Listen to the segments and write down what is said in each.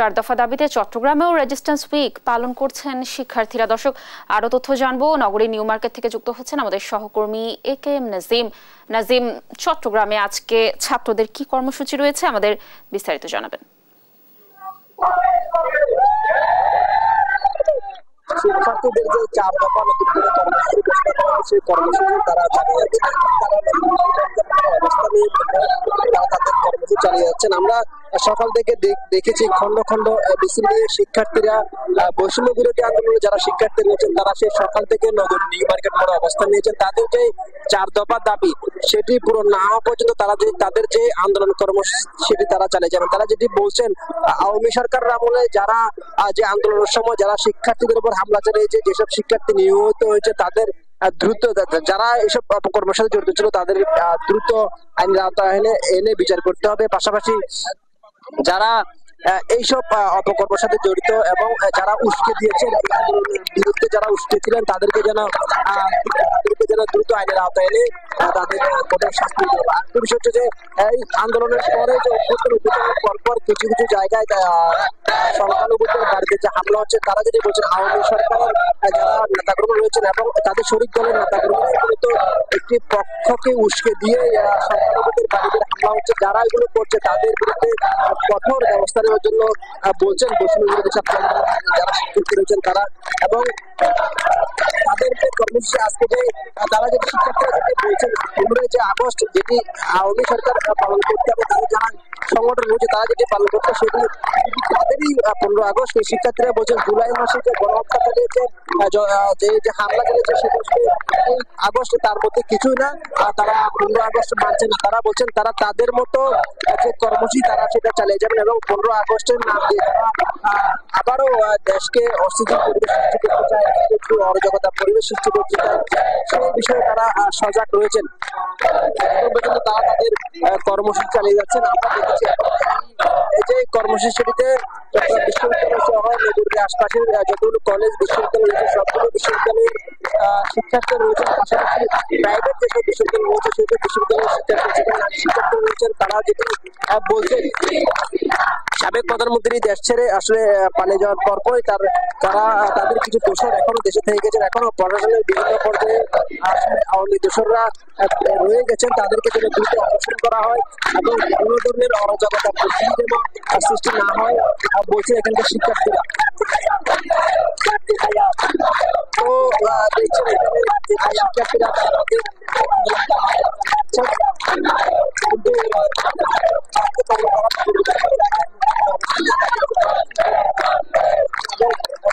4 দফা দাবিতে চট্টগ্রামেও resistance week পালন করছেন শিক্ষার্থীরা। দর্শক, আরো তথ্য জানবো। নগরী নিউ মার্কেট থেকে যুক্ত হচ্ছেন আমাদের সহকর্মী একেএম নাজিম। নাজিম, চট্টগ্রামে আজকে ছাত্রদের কি কর্মসূচি রয়েছে, আমাদের বিস্তারিত জানাবেন। শিক্ষার্থীদের যে 4 দফা নতুন করে কর্মসূচি ঘোষণা করা হয়েছে, সেই কর্মসূচি তারা চালিয়ে যাচ্ছেন। অবস্থা নিয়ে তারা তাদের কর্মসূচি চালিয়ে যাচ্ছেন। আমরা সকাল থেকে দেখেছি খন্ড খন্ড মিছিল নিয়ে শিক্ষার্থীরা বৈষম্য বিরোধী আন্দোলনে যারা শিক্ষার্থী রয়েছেন তারা সেই সকাল থেকে নগর নিউ মার্কেট মোড়ে অবস্থান নিয়েছেন। তাদের যে 4 দফা দাবি সেটি পূরণ না হওয়া পর্যন্ত তাদের যে আন্দোলন কর্মসূচি সেটি তারা চালিয়ে যাবেন। তারা যেটি বলছেন, আওয়ামী সরকারের আমলে যারা যে আন্দোলনের সময় যারা শিক্ষার্থীদের উপর হামলা চালিয়েছে, যেসব শিক্ষার্থী নিহত হয়েছে তাদের দ্রুত, যারা এসব অপকর্মের সাথে জড়িত ছিল তাদের দ্রুত আইনের আওতায় এনে বিচার করতে হবে। পাশাপাশি যারা এইসব অপকর্মের সাথে জড়িত এবং যারা উস্কে দিয়েছেন, বিরুদ্ধে যারা উস্কেছিলেন তাদেরকে যেন দ্রুত আইনের আওতায় এনে তাদের কঠোর শাস্তি দেওয়া। আরেকটা বিষয় হচ্ছে যে এই আন্দোলনের পরে যে অভ্যুত্থানের পরপর কিছু কিছু জায়গায় সংখ্যালঘুদের বাড়িতে যে হামলা হচ্ছে, তারা যদি বলছেন আওয়ামী সরকারের যারা নেতাকর্মী রয়েছেন এবং তাদের শরিক দলের নেতাকর্মীরা মূলত একটি পক্ষকে উস্কে দিয়ে সংখ্যালঘুদের বাড়িতে হামলা হচ্ছে। যারা এগুলো করছে তাদের বিরুদ্ধে কঠোর ব্যবস্থা নেওয়ার জন্য বলছেন বৈষম্য বিরোধী ছাত্র আন্দোলনের যারা শিক্ষার্থী রয়েছেন তারা। এবং তাদের যে কর্মসূচি আজকে যে তারা যে শিক্ষার্থীরা যেটি বলছেন 15 আগস্ট যেটি আওয়ামী সরকার পালন করতে হবে, তাদের যারা সংগঠন রয়েছে তারা যেটি পালন করতে সেটি তাদেরই 15 আগস্ট। শিক্ষার্থীরা বলছেন জুলাই মাসে যে গণহত্যা চালিয়েছে, যে হামলা চালিয়েছে সেটা আগস্ট, তার মধ্যে কিছুই না। তারা 15 আগস্ট মানছে না। তারা বলছেন তারা তাদের মতো যে কর্মসূচি তারা সেটা চালিয়ে যাবেন এবং 15 আগস্টের নাম দিয়ে আবারও দেশকে অস্থিতিশীল পরিবেশ সৃষ্টি করতে চায়, একটু অরাজকতা পরিবেশ সৃষ্টি করতে চায়, সেই বিষয়ে তারা সজাগ রয়েছেন। তারা তাদের কর্মসূচি চালিয়ে যাচ্ছেন। আমরা দেখেছি এই যে কর্মসূচিটিতে চট্টগ্রাম বিশ্ববিদ্যালয় সহ নগরীর আশপাশের যতগুলো কলেজ বিশ্ববিদ্যালয় রয়েছে সবগুলো বিশ্ববিদ্যালয়ের শিক্ষার্থী রয়েছেন। পাশাপাশি প্রাইভেট যেসব বিশ্ববিদ্যালয় রয়েছে সেসব বিশ্ববিদ্যালয়ের শিক্ষার্থী রয়েছেন। তারা যেটি বলছেন, সাবেক প্রধানমন্ত্রী দেশ ছেড়ে আসলে পালিয়ে যাওয়ার পরপরই তারা তাদের কিছু দোষর এখনো দেশে থেকে গেছেন, এখনো প্রশাসনের বিভিন্ন পর্যায়ে আওয়ামী দোষররা রয়ে গেছেন, তাদেরকে যেন দ্রুত অপসারণ করা হয় এবং কোনো ধরনের অরাজকতা পরিস্থিতি যেন সৃষ্টি না হয় বলছে এখানকার শিক্ষার্থীরা। তো দেখছেন এখানে শিক্ষার্থীরা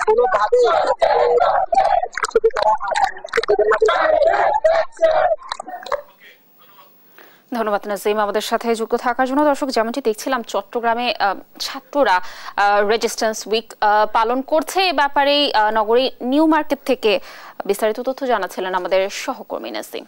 কোনোভাবে ধন্যবাদ নাজিম আমাদের সাথে যুক্ত থাকার জন্য। দর্শক, যেমনটি দেখছিলাম চট্টগ্রামে ছাত্ররা রেজিস্ট্যান্স উইক পালন করছে। এ ব্যাপারে নগরী নিউ মার্কেট থেকে বিস্তারিত তথ্য জানাচ্ছিলেন আমাদের সহকর্মী নাজিম।